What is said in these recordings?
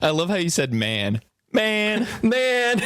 I love how you said man. Man. Man.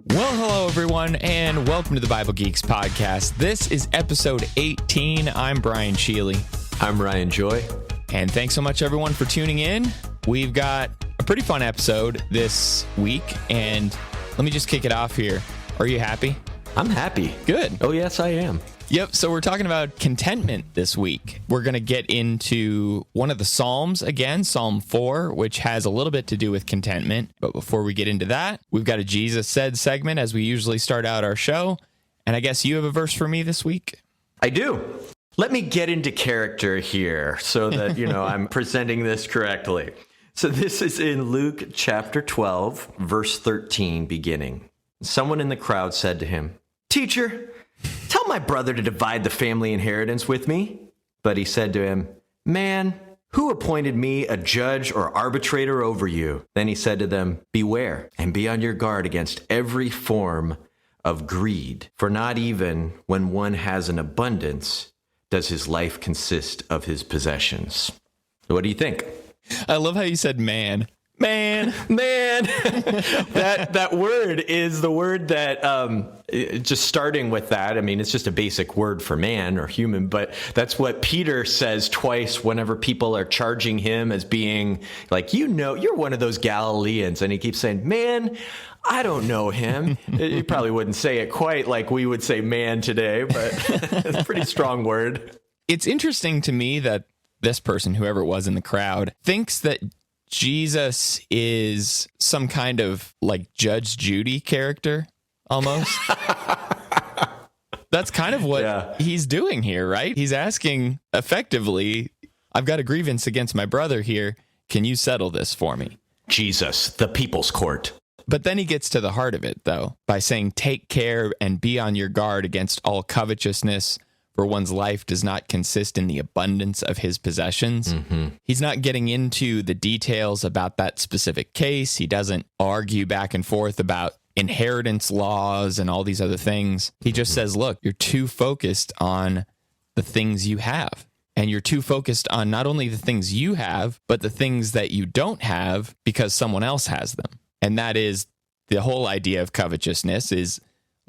Well, hello, everyone, and welcome to the Bible Geeks podcast. This is episode 18. I'm Brian Sheely. I'm Ryan Joy. And thanks so much, everyone, for tuning in. We've got a pretty fun episode this week, and let me just kick it off here. Are you happy? I'm happy. Good. Oh, yes, I am. Yep, so we're talking about contentment this week. We're going to get into one of the Psalms again, Psalm 4, which has a little bit to do with contentment. But before we get into that, we've got a Jesus Said segment as we usually start out our show. And I guess you have a verse for me this week? I do. Let me get into character here so that, I'm presenting this correctly. So this is in Luke chapter 12, verse 13, beginning. Someone in the crowd said to him, "Teacher, tell my brother to divide the family inheritance with me." But he said to him, "Man, who appointed me a judge or arbitrator over you?" Then he said to them, "Beware and be on your guard against every form of greed, for not even when one has an abundance does his life consist of his possessions." What do you think? I love how you said man. Man. That word is the word that, just starting with that, it's just a basic word for man or human, but that's what Peter says twice whenever people are charging him as being like, you're one of those Galileans. And he keeps saying, "Man, I don't know him." He probably wouldn't say it quite like we would say man today, but it's a pretty strong word. It's interesting to me that this person, whoever it was in the crowd, thinks that Jesus is some kind of like Judge Judy character, almost. That's kind of what he's doing here, right? He's asking effectively, "I've got a grievance against my brother here. Can you settle this for me?" Jesus, the people's court. But then he gets to the heart of it, though, by saying, "Take care and be on your guard against all covetousness, for one's life does not consist in the abundance of his possessions." Mm-hmm. He's not getting into the details about that specific case. He doesn't argue back and forth about inheritance laws and all these other things. He just says, look, you're too focused on the things you have. And you're too focused on not only the things you have, but the things that you don't have because someone else has them. And that is the whole idea of covetousness, is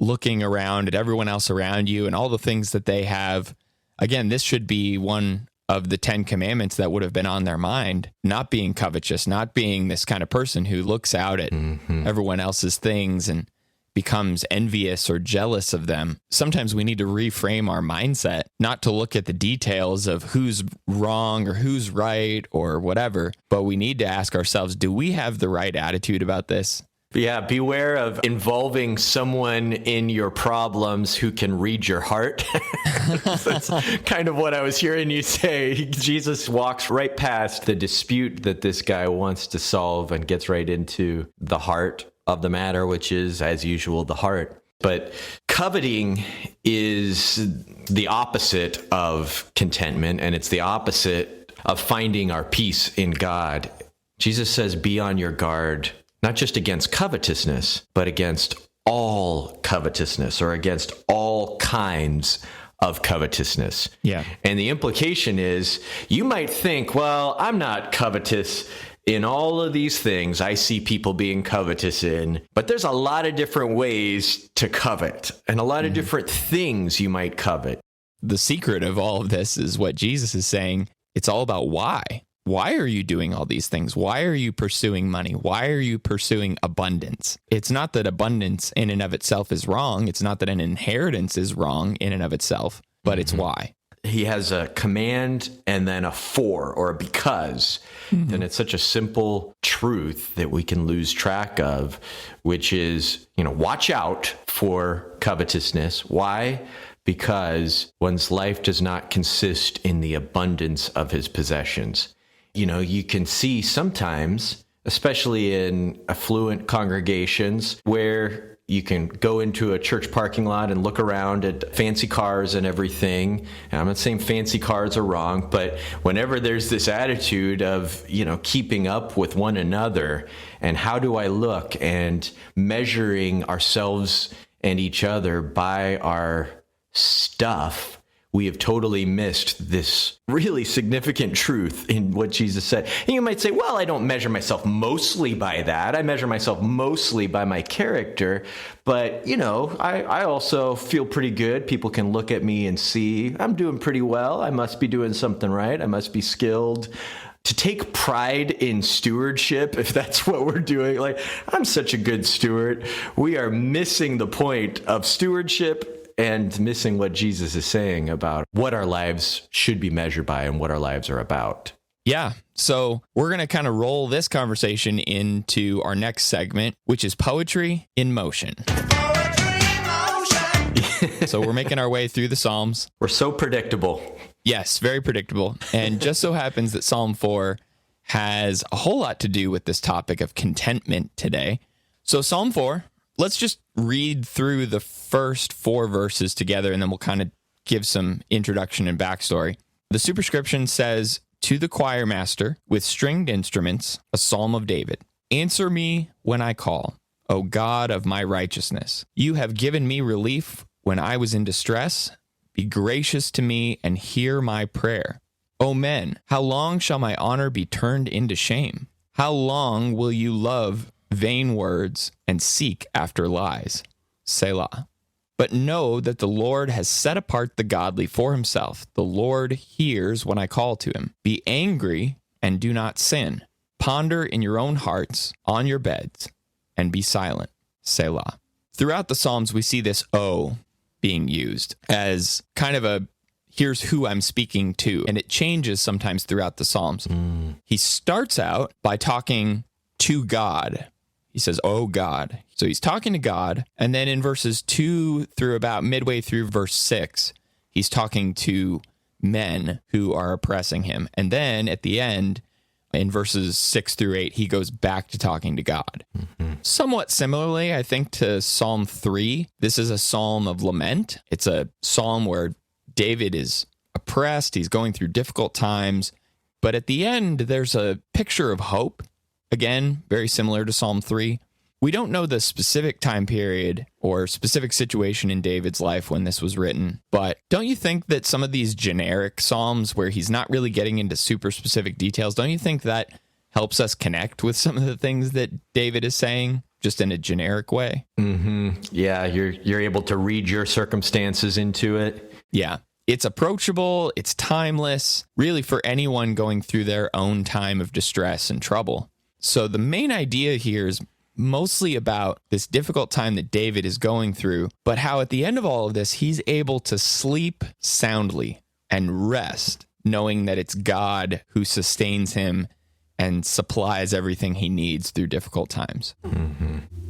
looking around at everyone else around you and all the things that they have. Again, this should be one of the 10 commandments that would have been on their mind, not being covetous, not being this kind of person who looks out at everyone else's things and becomes envious or jealous of them. Sometimes we need to reframe our mindset, not to look at the details of who's wrong or who's right or whatever, but we need to ask ourselves, do we have the right attitude about this? Yeah, beware of involving someone in your problems who can read your heart. That's kind of what I was hearing you say. Jesus walks right past the dispute that this guy wants to solve and gets right into the heart of the matter, which is, as usual, the heart. But coveting is the opposite of contentment, and it's the opposite of finding our peace in God. Jesus says, be on your guard, not just against covetousness, but against all covetousness, or against all kinds of covetousness. Yeah. And the implication is, you might think, well, I'm not covetous in all of these things I see people being covetous in, but there's a lot of different ways to covet and a lot of different things you might covet. The secret of all of this is what Jesus is saying. It's all about why. Why are you doing all these things? Why are you pursuing money? Why are you pursuing abundance? It's not that abundance in and of itself is wrong. It's not that an inheritance is wrong in and of itself, but it's why. He has a command and then a for or a because. And it's such a simple truth that we can lose track of, which is, watch out for covetousness. Why? Because one's life does not consist in the abundance of his possessions. You can see sometimes, especially in affluent congregations, where you can go into a church parking lot and look around at fancy cars and everything. And I'm not saying fancy cars are wrong, but whenever there's this attitude of, keeping up with one another and how do I look, and measuring ourselves and each other by our stuff, we have totally missed this really significant truth in what Jesus said. And you might say, well, I don't measure myself mostly by that. I measure myself mostly by my character. But, I also feel pretty good. People can look at me and see I'm doing pretty well. I must be doing something right. I must be skilled. To take pride in stewardship, if that's what we're doing, like, I'm such a good steward, we are missing the point of stewardship and missing what Jesus is saying about what our lives should be measured by and what our lives are about. Yeah. So we're going to kind of roll this conversation into our next segment, which is Poetry in Motion. So we're making our way through the Psalms. We're so predictable. Yes, very predictable. And just so happens that Psalm 4 has a whole lot to do with this topic of contentment today. So Psalm 4, let's just read through the first 4 verses together, and then we'll kind of give some introduction and backstory. The superscription says, "To the choir master with stringed instruments, a psalm of David. Answer me when I call, O God of my righteousness. You have given me relief when I was in distress. Be gracious to me and hear my prayer. O men, how long shall my honor be turned into shame? How long will you love vain words and seek after lies? Selah. But know that the Lord has set apart the godly for himself. The Lord hears when I call to him. Be angry and do not sin. Ponder in your own hearts on your beds and be silent. Selah." Throughout the Psalms, we see this "O" being used as kind of a here's who I'm speaking to. And it changes sometimes throughout the Psalms. He starts out by talking to God. He says, "Oh God." So he's talking to God. And then in verses 2 through about midway through verse 6, he's talking to men who are oppressing him. And then at the end, in verses 6 through 8, he goes back to talking to God. Somewhat similarly, I think, to Psalm 3, this is a psalm of lament. It's a psalm where David is oppressed. He's going through difficult times. But at the end, there's a picture of hope. Again, very similar to Psalm 3. We don't know the specific time period or specific situation in David's life when this was written, but don't you think that some of these generic psalms where he's not really getting into super specific details, don't you think that helps us connect with some of the things that David is saying just in a generic way? Yeah, you're able to read your circumstances into it. Yeah. It's approachable, it's timeless, really for anyone going through their own time of distress and trouble. So the main idea here is mostly about this difficult time that David is going through, but how at the end of all of this, he's able to sleep soundly and rest, knowing that it's God who sustains him and supplies everything he needs through difficult times.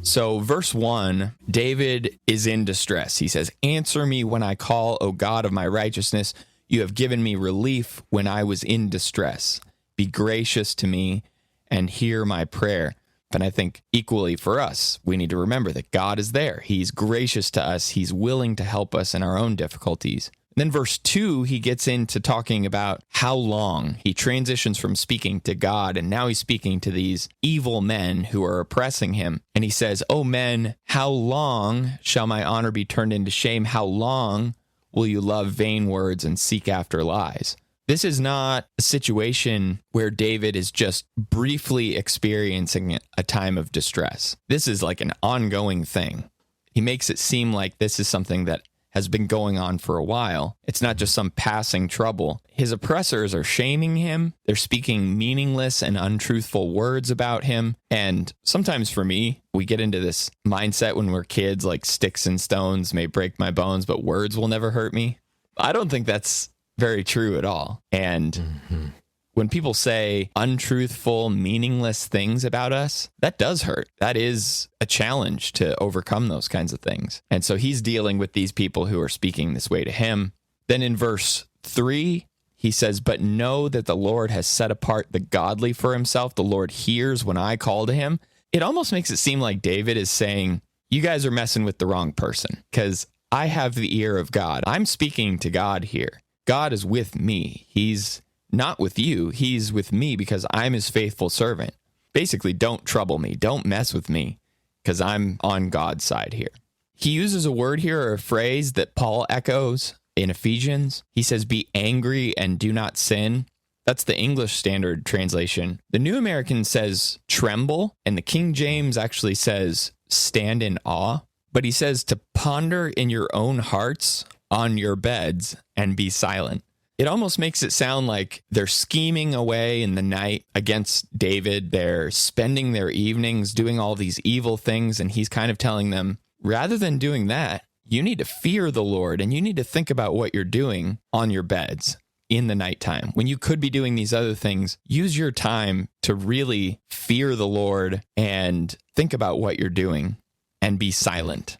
So verse 1, David is in distress. He says, "Answer me when I call, O God of my righteousness. You have given me relief when I was in distress. Be gracious to me and hear my prayer." And I think equally for us, we need to remember that God is there. He's gracious to us. He's willing to help us in our own difficulties. And then verse 2, he gets into talking about how long. He transitions from speaking to God, and now he's speaking to these evil men who are oppressing him. And he says, "O men, how long shall my honor be turned into shame? How long will you love vain words and seek after lies?" This is not a situation where David is just briefly experiencing a time of distress. This is like an ongoing thing. He makes it seem like this is something that has been going on for a while. It's not just some passing trouble. His oppressors are shaming him. They're speaking meaningless and untruthful words about him. And sometimes for me, we get into this mindset when we're kids, like sticks and stones may break my bones, but words will never hurt me. I don't think that's very true at all. And when people say untruthful, meaningless things about us, that does hurt. That is a challenge to overcome those kinds of things. And so he's dealing with these people who are speaking this way to him. Then in verse 3, he says, "But know that the Lord has set apart the godly for himself. The Lord hears when I call to him." It almost makes it seem like David is saying, you guys are messing with the wrong person, because I have the ear of God. I'm speaking to God here. God is with me. He's not with you. He's with me because I'm his faithful servant. Basically, don't trouble me. Don't mess with me because I'm on God's side here. He uses a word here or a phrase that Paul echoes in Ephesians. He says, be angry and do not sin. That's the English Standard Translation. The New American says tremble, and the King James actually says stand in awe. But he says to ponder in your own hearts on your beds and be silent. It almost makes it sound like they're scheming away in the night against David. They're spending their evenings doing all these evil things, and he's kind of telling them, rather than doing that, you need to fear the Lord, and you need to think about what you're doing on your beds in the nighttime. When you could be doing these other things, use your time to really fear the Lord and think about what you're doing and be silent,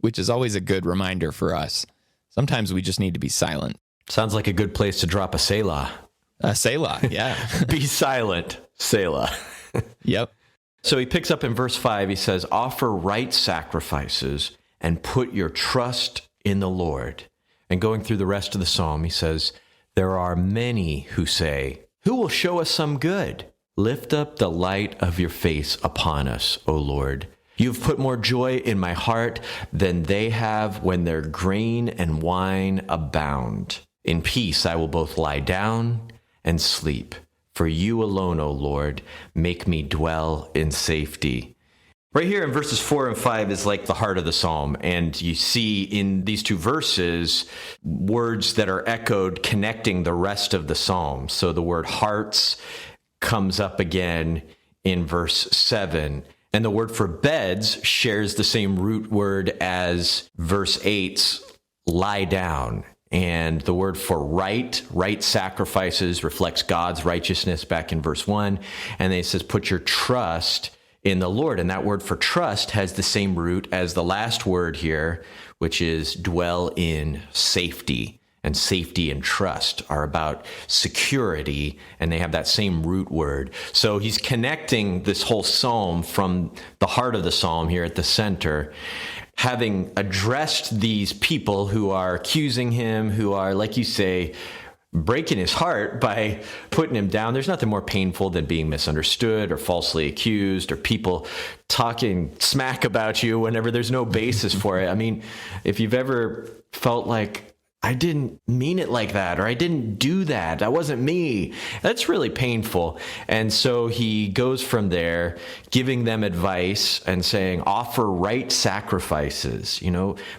which is always a good reminder for us. Sometimes we just need to be silent. Sounds like a good place to drop a Selah. A Selah, yeah. Be silent, Selah. Yep. So he picks up in verse 5, he says, offer right sacrifices and put your trust in the Lord. And going through the rest of the psalm, he says, there are many who say, who will show us some good? Lift up the light of your face upon us, O Lord. You've put more joy in my heart than they have when their grain and wine abound. In peace I will both lie down and sleep. For you alone, O Lord, make me dwell in safety. Right here in verses 4 and 5 is like the heart of the psalm. And you see in these two verses, words that are echoed connecting the rest of the psalm. So the word hearts comes up again in verse 7. And the word for beds shares the same root word as verse 8's lie down. And the word for right sacrifices reflects God's righteousness back in verse 1. And then it says, put your trust in the Lord. And that word for trust has the same root as the last word here, which is dwell in safety. And safety and trust are about security, and they have that same root word. So he's connecting this whole psalm from the heart of the psalm here at the center, having addressed these people who are accusing him, who are, like you say, breaking his heart by putting him down. There's nothing more painful than being misunderstood or falsely accused or people talking smack about you whenever there's no basis for it. I mean, if you've ever felt like, I didn't mean it like that, or I didn't do that, that wasn't me, that's really painful. And so he goes from there, giving them advice and saying, offer right sacrifices,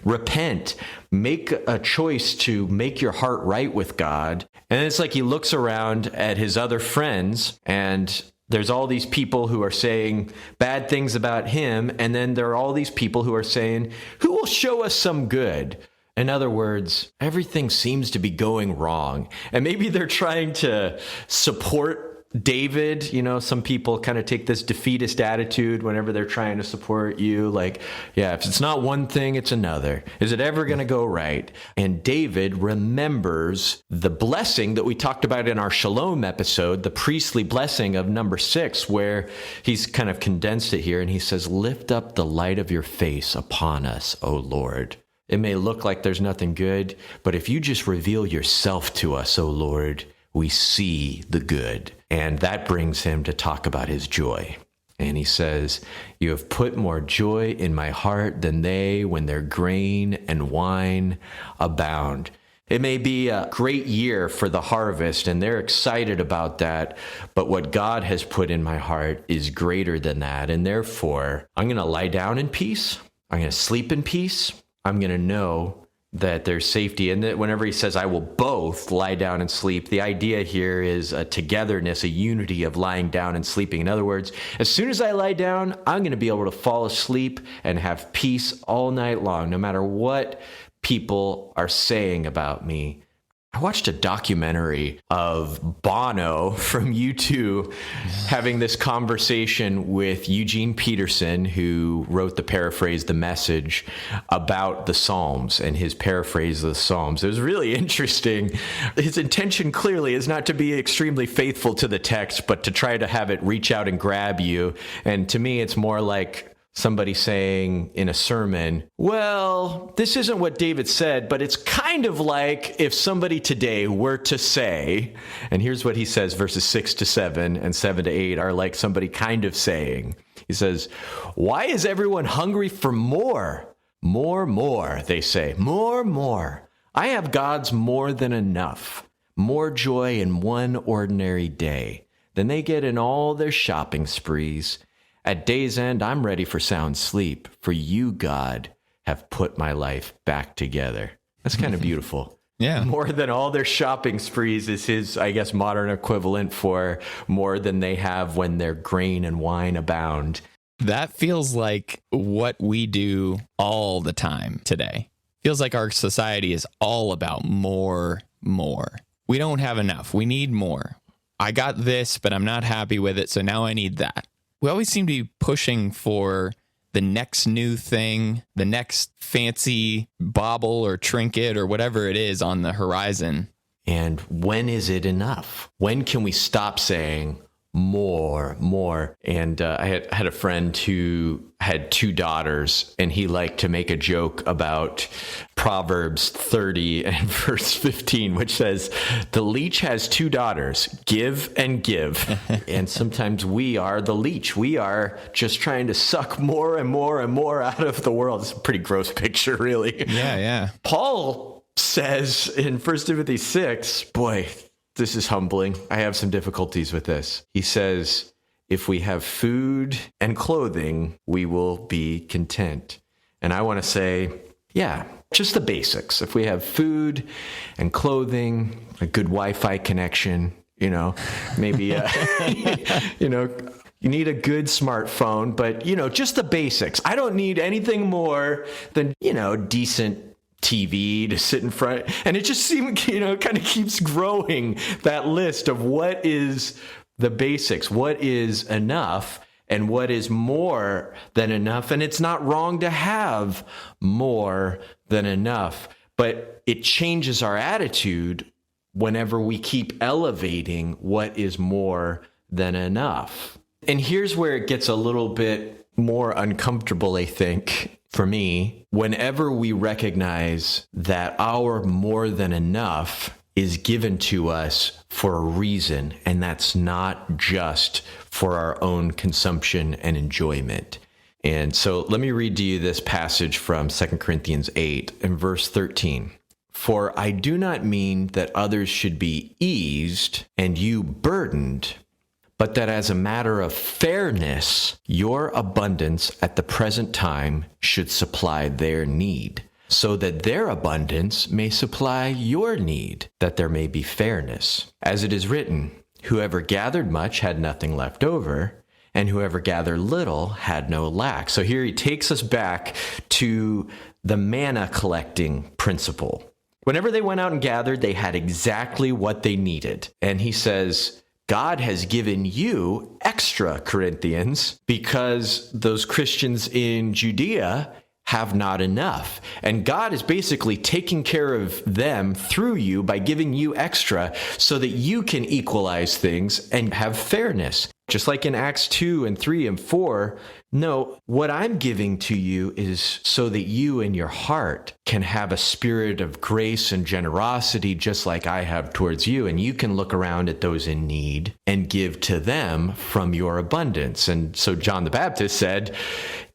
repent, make a choice to make your heart right with God. And it's like he looks around at his other friends, and there's all these people who are saying bad things about him. And then there are all these people who are saying, who will show us some good? In other words, everything seems to be going wrong. And maybe they're trying to support David. Some people kind of take this defeatist attitude whenever they're trying to support you. Like, yeah, if it's not one thing, it's another. Is it ever going to go right? And David remembers the blessing that we talked about in our Shalom episode, the priestly blessing of number 6, where he's kind of condensed it here. And he says, lift up the light of your face upon us, O Lord. It may look like there's nothing good, but if you just reveal yourself to us, O Lord, we see the good. And that brings him to talk about his joy. And he says, you have put more joy in my heart than they when their grain and wine abound. It may be a great year for the harvest, and they're excited about that. But what God has put in my heart is greater than that. And therefore, I'm going to lie down in peace. I'm going to sleep in peace. I'm going to know that there's safety. And that whenever he says, I will both lie down and sleep, the idea here is a togetherness, a unity of lying down and sleeping. In other words, as soon as I lie down, I'm going to be able to fall asleep and have peace all night long, no matter what people are saying about me. I watched a documentary of Bono from U2 having this conversation with Eugene Peterson, who wrote the paraphrase, The Message, about the Psalms and his paraphrase of the Psalms. It was really interesting. His intention clearly is not to be extremely faithful to the text, but to try to have it reach out and grab you. And to me, it's more like somebody saying in a sermon, well, this isn't what David said, but it's kind of like if somebody today were to say, and here's what he says, verses 6 to 7 and 7 to 8 are like somebody kind of saying. He says, why is everyone hungry for more? More, they say. More. I have God's more than enough, more joy in one ordinary day than they get in all their shopping sprees. At day's end, I'm ready for sound sleep, for you, God, have put my life back together. That's kind of beautiful. Yeah. More than all their shopping sprees is his, I guess, modern equivalent for more than they have when their grain and wine abound. That feels like what we do all the time today. Feels like our society is all about more. We don't have enough. We need more. I got this, but I'm not happy with it, so now I need that. We always seem to be pushing for the next new thing, the next fancy bauble or trinket or whatever it is on the horizon. And when is it enough? When can we stop saying more? And I had a friend who had 2 daughters, and he liked to make a joke about Proverbs 30 and verse 15, which says, the leech has 2 daughters, give and give. And sometimes we are the leech. We are just trying to suck more and more out of the world. It's a pretty gross picture, really. Yeah. Paul says in 1 Timothy 6, boy, this is humbling. I have some difficulties with this. He says, if we have food and clothing, we will be content. And I want to say, yeah, just the basics. If we have food and clothing, a good Wi-Fi connection, maybe, you need a good smartphone, but, just the basics. I don't need anything more than, decent TV to sit in front. And it just seems, kind of keeps growing, that list of what is the basics, what is enough and what is more than enough. And it's not wrong to have more than enough, but it changes our attitude whenever we keep elevating what is more than enough. And here's where it gets a little bit more uncomfortable, I think, for me. Whenever we recognize that our more than enough is given to us for a reason, and that's not just for our own consumption and enjoyment. And so let me read to you this passage from 2 Corinthians 8 and verse 13. For I do not mean that others should be eased and you burdened, but that as a matter of fairness, your abundance at the present time should supply their need, so that their abundance may supply your need, that there may be fairness. As it is written, whoever gathered much had nothing left over, and whoever gathered little had no lack. So here he takes us back to the manna collecting principle. Whenever they went out and gathered, they had exactly what they needed. And he says, God has given you extra, Corinthians, because those Christians in Judea have not enough. And God is basically taking care of them through you by giving you extra so that you can equalize things and have fairness. Just like in Acts 2 and 3 and 4, no, what I'm giving to you is so that you in your heart can have a spirit of grace and generosity just like I have towards you. And you can look around at those in need and give to them from your abundance. And so John the Baptist said,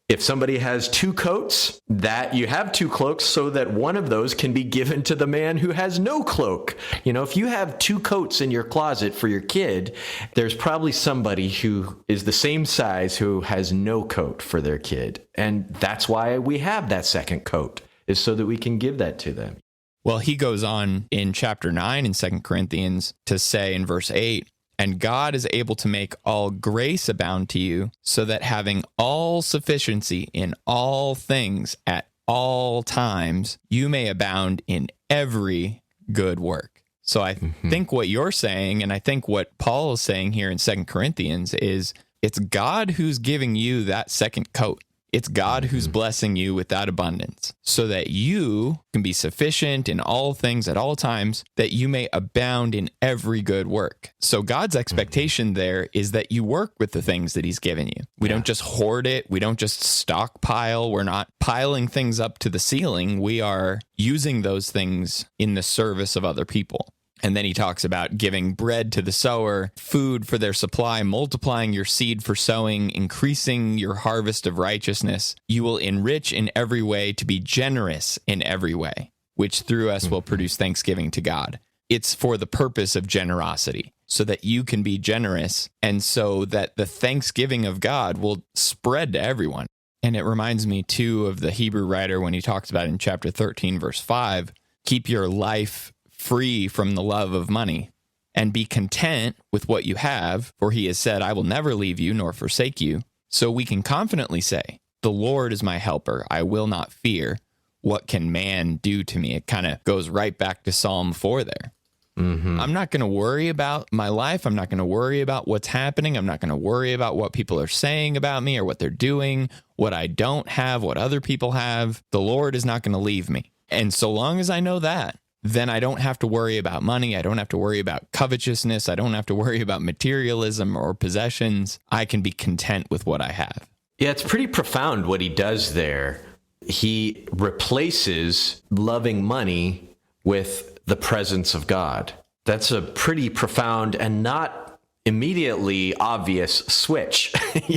if somebody has 2 coats, that you have 2 cloaks so that one of those can be given to the man who has no cloak. If you have 2 coats in your closet for your kid, there's probably somebody who is the same size who has no coat for their kid. And that's why we have that second coat, is so that we can give that to them. Well, he goes on in chapter 9 in 2 Corinthians to say in verse 8, and God is able to make all grace abound to you, so that having all sufficiency in all things at all times, you may abound in every good work. So I think what you're saying, and I think what Paul is saying here in 2 Corinthians, is it's God who's giving you that second coat. It's God who's blessing you with that abundance so that you can be sufficient in all things at all times, that you may abound in every good work. So God's expectation there is that you work with the things that he's given you. We don't just hoard it. We don't just stockpile. We're not piling things up to the ceiling. We are using those things in the service of other people. And then he talks about giving bread to the sower, food for their supply, multiplying your seed for sowing, increasing your harvest of righteousness. You will enrich in every way to be generous in every way. which through us will produce thanksgiving to God. It's for the purpose of generosity, so that you can be generous and so that the thanksgiving of God will spread to everyone. And it reminds me, too, of the Hebrew writer when he talks about in chapter 13, verse 5, keep your life free from the love of money and be content with what you have, for he has said, I will never leave you nor forsake you. So we can confidently say, the Lord is my helper. I will not fear. What can man do to me? It kind of goes right back to Psalm 4 there. I'm not going to worry about my life. I'm not going to worry about what's happening. I'm not going to worry about what people are saying about me or what they're doing, what I don't have, what other people have. The Lord is not going to leave me. And so long as I know that, then I don't have to worry about money. I don't have to worry about covetousness. I don't have to worry about materialism or possessions. I can be content with what I have. Yeah, it's pretty profound what he does there. He replaces loving money with the presence of God. That's a pretty profound and not immediately obvious switch,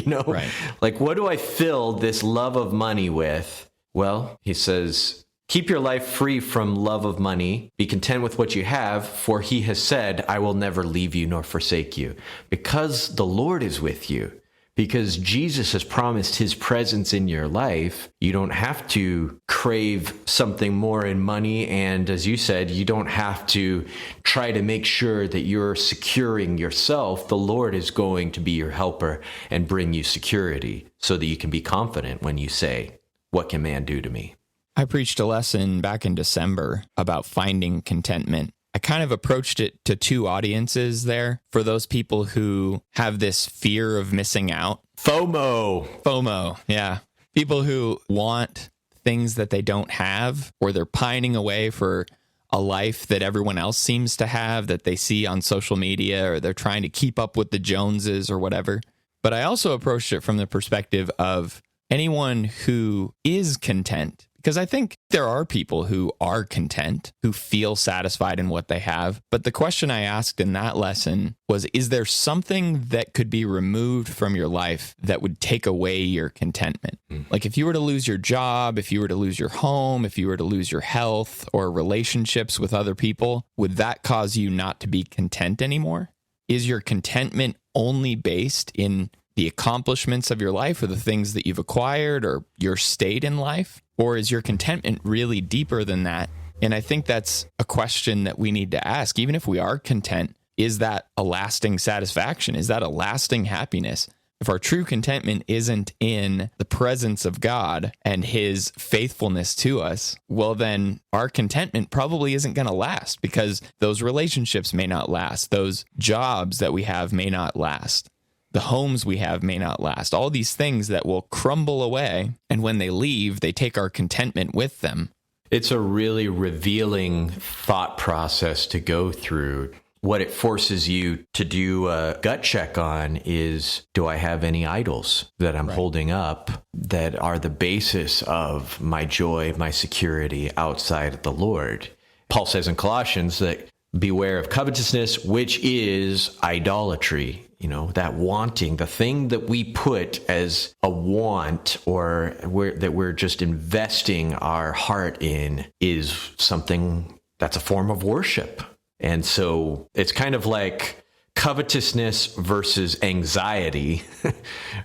Right. Like, what do I fill this love of money with? Well, he says, keep your life free from love of money. Be content with what you have, for he has said, I will never leave you nor forsake you. Because the Lord is with you, because Jesus has promised his presence in your life, you don't have to crave something more in money. And as you said, you don't have to try to make sure that you're securing yourself. The Lord is going to be your helper and bring you security so that you can be confident when you say, what can man do to me? I preached a lesson back in December about finding contentment. I kind of approached it to two audiences there. For those people who have this fear of missing out. FOMO, yeah. People who want things that they don't have, or they're pining away for a life that everyone else seems to have that they see on social media, or they're trying to keep up with the Joneses or whatever. But I also approached it from the perspective of anyone who is content. Because I think there are people who are content, who feel satisfied in what they have. But the question I asked in that lesson was, is there something that could be removed from your life that would take away your contentment? Like if you were to lose your job, if you were to lose your home, if you were to lose your health or relationships with other people, would that cause you not to be content anymore? Is your contentment only based in the accomplishments of your life or the things that you've acquired or your state in life? Or is your contentment really deeper than that? And I think that's a question that we need to ask. Even if we are content, is that a lasting satisfaction? Is that a lasting happiness? If our true contentment isn't in the presence of God and his faithfulness to us, well, then our contentment probably isn't going to last, because those relationships may not last. Those jobs that we have may not last. The homes we have may not last. All these things that will crumble away. And when they leave, they take our contentment with them. It's a really revealing thought process to go through. What it forces you to do a gut check on is, do I have any idols that I'm holding up that are the basis of my joy, my security outside of the Lord? Paul says in Colossians that beware of covetousness, which is idolatry. That wanting, the thing that we put as a want or that we're just investing our heart in is something that's a form of worship. And so it's kind of like covetousness versus anxiety.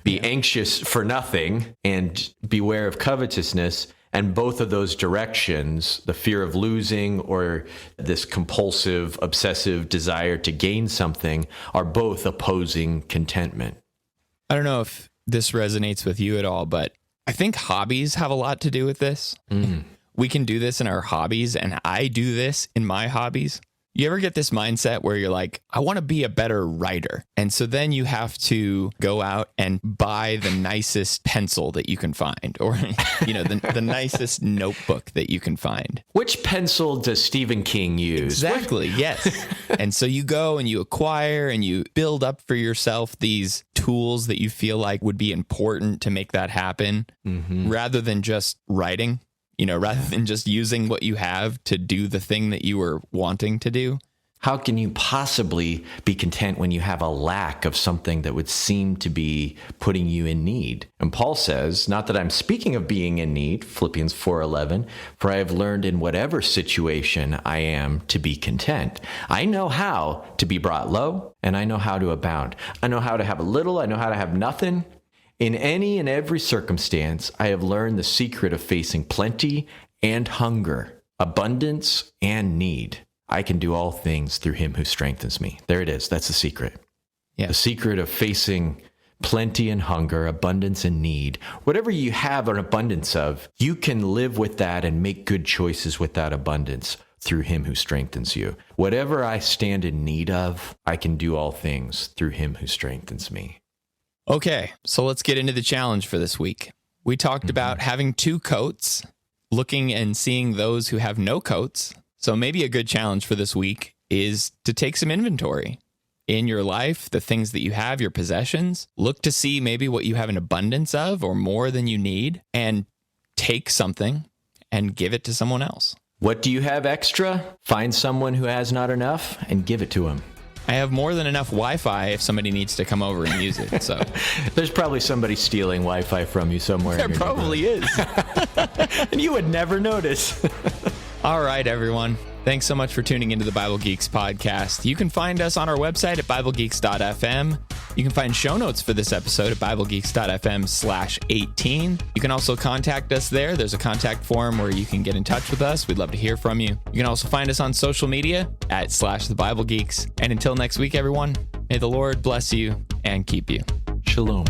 Be anxious for nothing and beware of covetousness. And both of those directions, the fear of losing or this compulsive, obsessive desire to gain something, are both opposing contentment. I don't know if this resonates with you at all, but I think hobbies have a lot to do with this. We can do this in our hobbies, and I do this in my hobbies. You ever get this mindset where you're like, I want to be a better writer. And so then you have to go out and buy the nicest pencil that you can find, or, the nicest notebook that you can find. Which pencil does Stephen King use? Exactly. Yes. And so you go and you acquire and you build up for yourself these tools that you feel like would be important to make that happen, rather than just writing. Rather than just using what you have to do the thing that you were wanting to do. How can you possibly be content when you have a lack of something that would seem to be putting you in need? And Paul says, not that I'm speaking of being in need, Philippians 4:11, for I have learned in whatever situation I am to be content. I know how to be brought low, and I know how to abound. I know how to have a little, I know how to have nothing. In any and every circumstance, I have learned the secret of facing plenty and hunger, abundance and need. I can do all things through him who strengthens me. There it is. That's the secret. Yeah. The secret of facing plenty and hunger, abundance and need. Whatever you have an abundance of, you can live with that and make good choices with that abundance through him who strengthens you. Whatever I stand in need of, I can do all things through him who strengthens me. Okay, so let's get into the challenge for this week. We talked about having 2 coats, looking and seeing those who have no coats. So maybe a good challenge for this week is to take some inventory in your life, the things that you have, your possessions. Look to see maybe what you have an abundance of or more than you need, and take something and give it to someone else. What do you have extra? Find someone who has not enough and give it to them. I have more than enough Wi-Fi if somebody needs to come over and use it. So there's probably somebody stealing Wi-Fi from you somewhere. There probably is. And you would never notice. All right, everyone. Thanks so much for tuning into the Bible Geeks podcast. You can find us on our website at BibleGeeks.fm. You can find show notes for this episode at BibleGeeks.fm/18. You can also contact us there. There's a contact form where you can get in touch with us. We'd love to hear from you. You can also find us on social media at /TheBibleGeeks. And until next week, everyone, may the Lord bless you and keep you. Shalom.